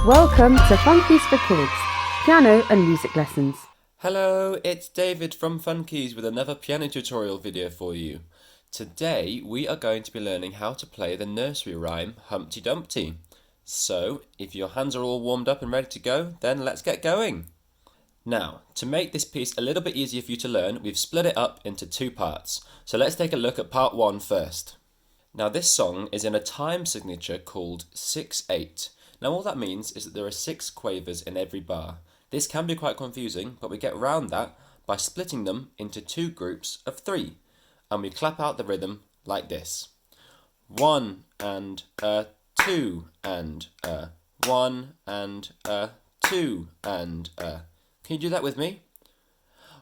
Welcome to Fun-Keys for Kids, piano and music lessons. Hello, it's David from Fun-Keys with another piano tutorial video for you. Today we are going to be learning how to play the nursery rhyme Humpty Dumpty. So, if your hands are all warmed up and ready to go, then let's get going. Now, to make this piece a little bit easier for you to learn, we've split it up into two parts. So let's take a look at part 1 first. Now this song is in a time signature called 6/8. Now all that means is that there are 6 quavers in every bar. This can be quite confusing, but we get around that by splitting them into 2 groups of 3. And we clap out the rhythm like this. 1 and a, 2 and a, 1 and a, 2 and a. Can you do that with me?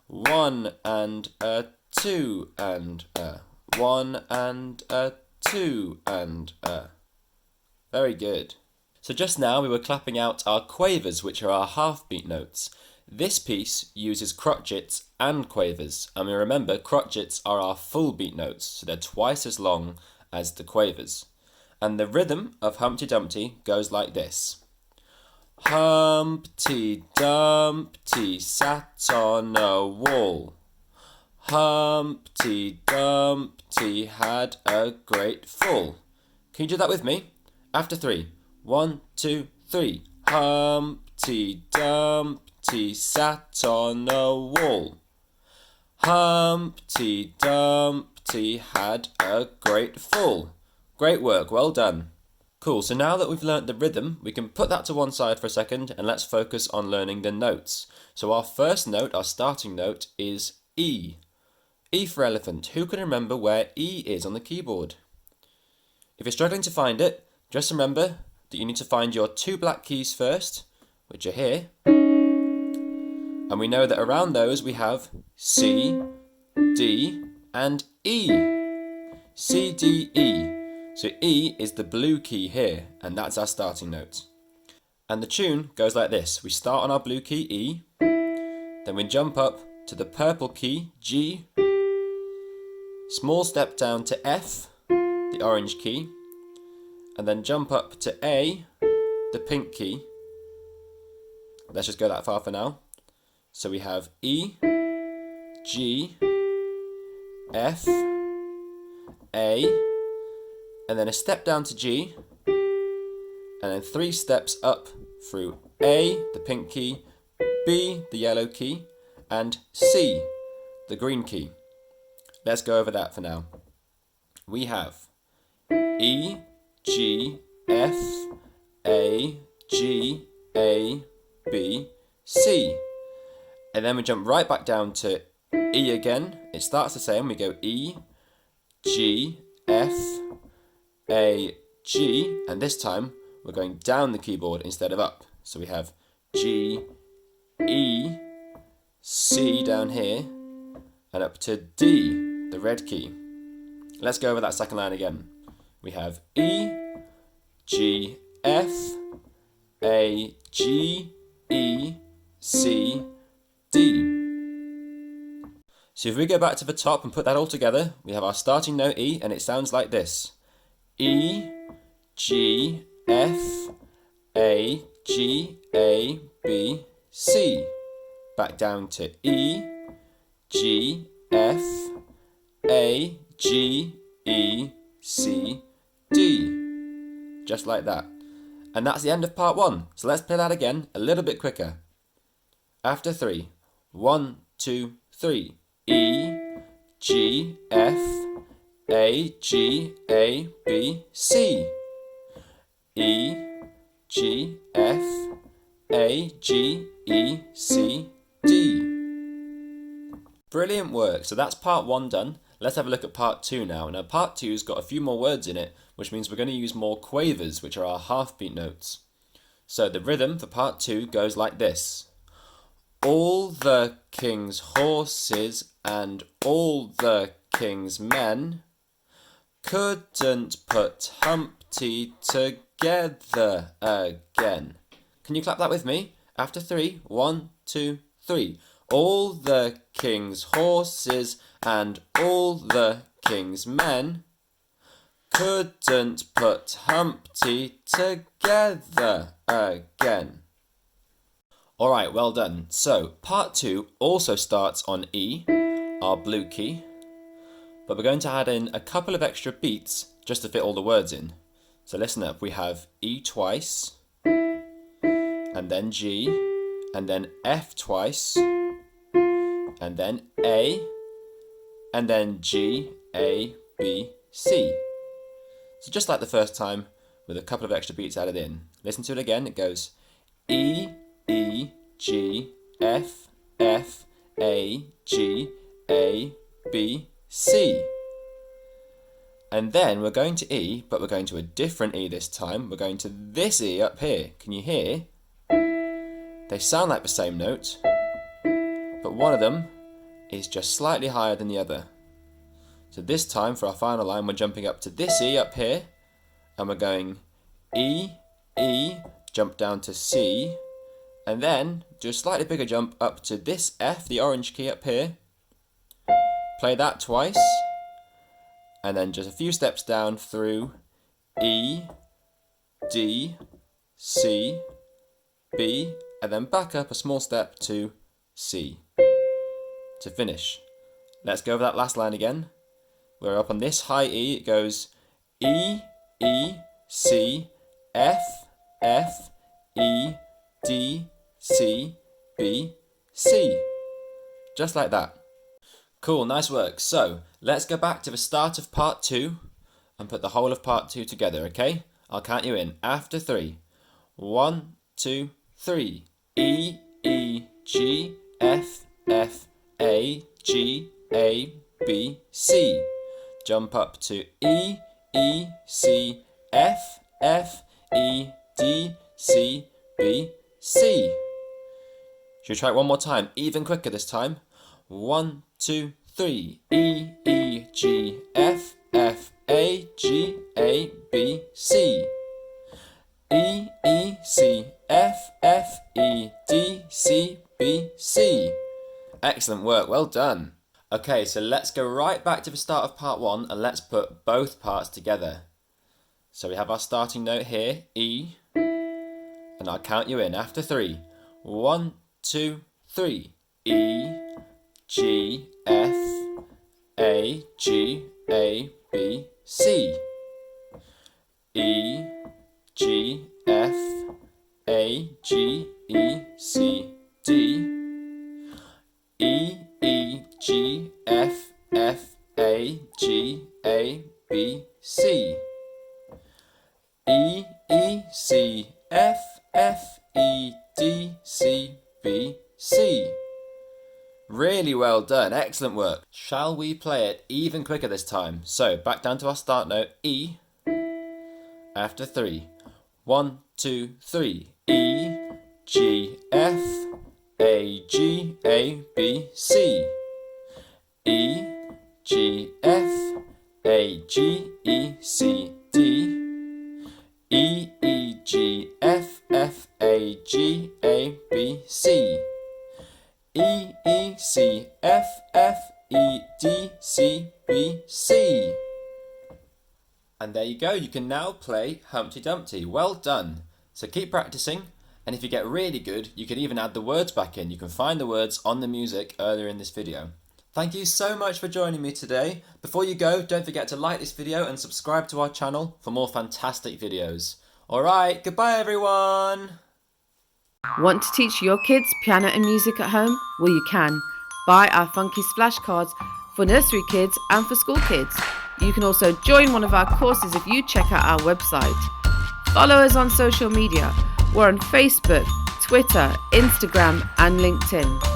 1 and a, 2 and a, 1 and a, 2 and a. Very good. So just now we were clapping out our quavers, which are our half-beat notes. This piece uses crotchets and quavers, and we remember crotchets are our full beat notes, so they're twice as long as the quavers. And the rhythm of Humpty Dumpty goes like this. Humpty Dumpty sat on a wall. Humpty Dumpty had a great fall. Can you do that with me? After 3. 1, 2, 3. Humpty Dumpty sat on a wall. Humpty Dumpty had a great fall. Great work, well done. Cool, so now that we've learnt the rhythm, we can put that to one side for a second and let's focus on learning the notes. So our first note, our starting note, is E. E for elephant. Who can remember where E is on the keyboard? If you're struggling to find it, just remember that you need to find your 2 black keys first, which are here. And we know that around those we have C, D, and E. C, D, E. So E is the blue key here, and that's our starting note. And the tune goes like this. We start on our blue key E, then we jump up to the purple key G, small step down to F, the orange key, and then jump up to A, the pink key. Let's just go that far for now. So we have E, G, F, A, and then a step down to G, and then 3 steps up through A, the pink key, B, the yellow key, and C, the green key. Let's go over that for now. We have E, G, F, A, G, A, B, C. And then we jump right back down to E again. It starts the same. We go E, G, F, A, G, and this time we're going down the keyboard instead of up. So we have G, E, C down here, and up to D, the red key. Let's go over that second line again. We have E, G, F, A, G, E, C, D. So if we go back to the top and put that all together, we have our starting note E, and it sounds like this. E, G, F, A, G, A, B, C. Back down to E, G, F, A, G, E, C, D. Just like that. And that's the end of part 1. So let's play that again a little bit quicker. After 3. 1, 2, 3. E, G, F, A, G, A, B, C. E, G, F, A, G, E, C, D. Brilliant work. So that's part 1 done. Let's have a look at part 2 now. Now part 2's got a few more words in it, which means we're going to use more quavers, which are our half-beat notes. So the rhythm for part 2 goes like this. All the king's horses and all the king's men couldn't put Humpty together again. Can you clap that with me? After 3. 1, 2, 3. All the king's horses and all the king's men couldn't put Humpty together together again. Alright, well done. So, part 2 also starts on E, our blue key, but we're going to add in a couple of extra beats just to fit all the words in. So listen up, we have E twice, and then G, and then F twice, and then A, and then G, A, B, C. So just like the first time, with a couple of extra beats added in. Listen to it again, it goes E, E, G, F, F, A, G, A, B, C. And then we're going to E, but we're going to a different E this time. We're going to this E up here. Can you hear? They sound like the same note, but one of them is just slightly higher than the other. So this time, for our final line, we're jumping up to this E up here, and we're going E, E, jump down to C, and then do a slightly bigger jump up to this F, the orange key up here. Play that twice, and then just a few steps down through E, D, C, B, and then back up a small step to C to finish. Let's go over that last line again. We're up on this high E, it goes E, E, C, F, F, E, D, C, B, C. Just like that. Cool, nice work. So, let's go back to the start of part 2 and put the whole of part 2 together, okay? I'll count you in. After 3. 1, 2, 3. E, E, G, F, F, A, G, A, B, C. Jump up to E, E, C, F, F, E, D, C, B, C. Should we try it one more time? Even quicker this time. 1, 2, 3. E, E, G, F, F, A, G, A, B, C. E, E, C, F, F, E, D, C, B, C. Excellent work, well done. Okay, so let's go right back to the start of part 1 and let's put both parts together. So we have our starting note here, E, and I'll count you in after 3. 1, 2, 3. E, G, F, A, G, A, B, C. E, G, F, A, G, E, C, D. E, E, G, F, F, A, G, A, B, C. E, E, C, F, F, E, D, C, B, C. Really well done, excellent work. Shall we play it even quicker this time? So, back down to our start note, E, after 3. 1, 2, 3. E, G, F, A, G, A, B, C. E, G, F, A, G, E, C, D. E, E, G, F, F, A, G, A, B, C. E, E, C, F, F, E, D, C, B, C. And there you go, you can now play Humpty Dumpty. Well done. So keep practicing, and if you get really good, you can even add the words back in. You can find the words on the music earlier in this video. Thank you so much for joining me today. Before you go, don't forget to like this video and subscribe to our channel for more fantastic videos. Alright, goodbye everyone! Want to teach your kids piano and music at home? Well, you can. Buy our funky splash cards for nursery kids and for school kids. You can also join one of our courses if you check out our website. Follow us on social media. We're on Facebook, Twitter, Instagram and LinkedIn.